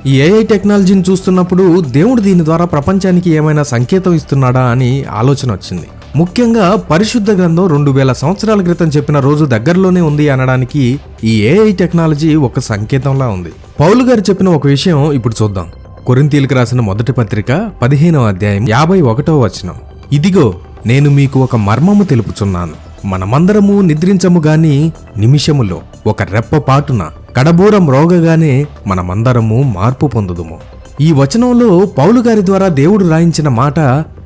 ఈ ఏఐ టెక్నాలజీని చూస్తున్నప్పుడు దేవుడు దీని ద్వారా ప్రపంచానికి ఏమైనా సంకేతం ఇస్తున్నాడా అని ఆలోచన వచ్చింది. ముఖ్యంగా పరిశుద్ధ గ్రంథం 2000 సంవత్సరాల క్రితం చెప్పిన రోజు దగ్గరలోనే ఉంది అనడానికి ఈ ఏఐ టెక్నాలజీ ఒక సంకేతంలా ఉంది. పౌలు గారు చెప్పిన ఒక విషయం ఇప్పుడు చూద్దాం. కొరింథీయులకు రాసిన మొదటి పత్రిక 15వ అధ్యాయం 51వ వచనం. ఇదిగో నేను మీకు ఒక మర్మము తెలుపుచున్నాను, మనమందరము నిద్రించము గాని నిమిషములో ఒక రెప్పపాటున కడబూరం రోగగానే మనమందరము మార్పు పొందుదుము. ఈ వచనంలో పౌలు గారి ద్వారా దేవుడు రాయించిన మాట,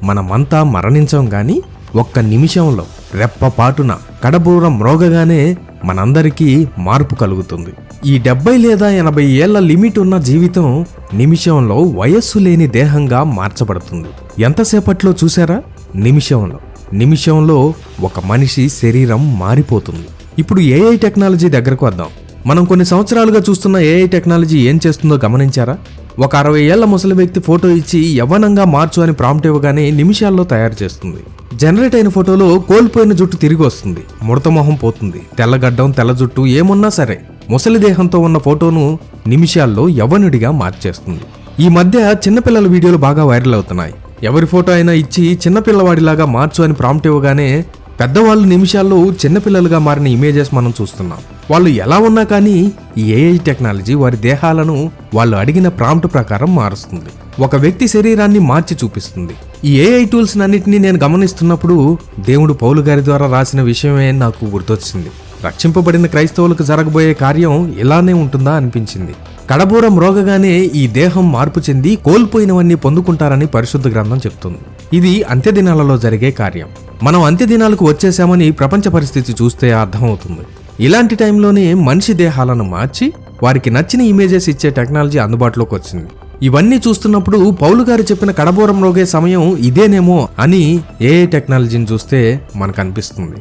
మనమంతా మరణించం గాని ఒక్క నిమిషంలో రెప్పపాటున కడబూరం రోగగానే మనందరికీ మార్పు కలుగుతుంది. ఈ 70 లేదా 80 ఏళ్ల లిమిట్ ఉన్న జీవితం నిమిషంలో వయస్సు లేని దేహంగా మార్చబడుతుంది. ఎంతసేపట్లో చూసారా? నిమిషంలో ఒక మనిషి శరీరం మారిపోతుంది. ఇప్పుడు ఏఐ టెక్నాలజీ దగ్గరకు వద్దాం. మనం కొన్ని సంవత్సరాలుగా చూస్తున్న ఏఐ టెక్నాలజీ ఏం చేస్తుందో గమనించారా? ఒక 60 ఏళ్ల ముసలి వ్యక్తి ఫోటో ఇచ్చి యవ్వనంగా మార్చు అని ప్రాంప్ట్ ఇవ్వగానే నిమిషాల్లో తయారు చేస్తుంది. జనరేట్ అయిన ఫోటోలో కోల్పోయిన జుట్టు తిరిగి వస్తుంది, ముడత మొహం పోతుంది, తెల్లగడ్డం తెల్ల జుట్టు ఏమున్నా సరే ముసలి దేహంతో ఉన్న ఫోటోను నిమిషాల్లో యవ్వనుడిగా మార్చేస్తుంది. ఈ మధ్య చిన్నపిల్లల వీడియోలు బాగా వైరల్ అవుతున్నాయి. ఎవరి ఫోటో అయినా ఇచ్చి చిన్నపిల్లవాడిలాగా మార్చు అని ప్రాంప్ట్ ఇవ్వగానే పెద్దవాళ్ళు నిమిషాల్లో చిన్నపిల్లలుగా మారిన ఇమేజెస్ మనం చూస్తున్నాం. వాళ్ళు ఎలా ఉన్నా కానీ ఈ ఏఐ టెక్నాలజీ వారి దేహాలను వాళ్ళు అడిగిన ప్రాంప్ట్ ప్రకారం మారుస్తుంది. ఒక వ్యక్తి శరీరాన్ని మార్చి చూపిస్తుంది. ఈ ఏఐ టూల్స్ అన్నిటినీ నేను గమనిస్తున్నప్పుడు దేవుడు పౌలు గారి ద్వారా రాసిన విషయమే నాకు గుర్తొచ్చింది. రక్షింపబడిన క్రైస్తవులకు జరగబోయే కార్యం ఇలానే ఉంటుందా అనిపించింది. కడబూరం రోగగానే ఈ దేహం మార్పు చెంది కోల్పోయినవన్నీ పొందుకుంటారని పరిశుద్ధ గ్రంథం చెప్తుంది. ఇది అంత్యదినాలలో జరిగే కార్యం. మనం అంత్యదినాలకు వచ్చేసామని ప్రపంచ పరిస్థితి చూస్తే అర్థమవుతుంది. ఇలాంటి టైంలోనే మనిషి దేహాలను మార్చి వారికి నచ్చిన ఇమేజెస్ ఇచ్చే టెక్నాలజీ అందుబాటులోకి వచ్చింది. ఇవన్నీ చూస్తున్నప్పుడు పౌలు గారు చెప్పిన కడబూరం రోగే సమయం ఇదేనేమో అని ఏఐ టెక్నాలజీని చూస్తే మనకు అనిపిస్తుంది.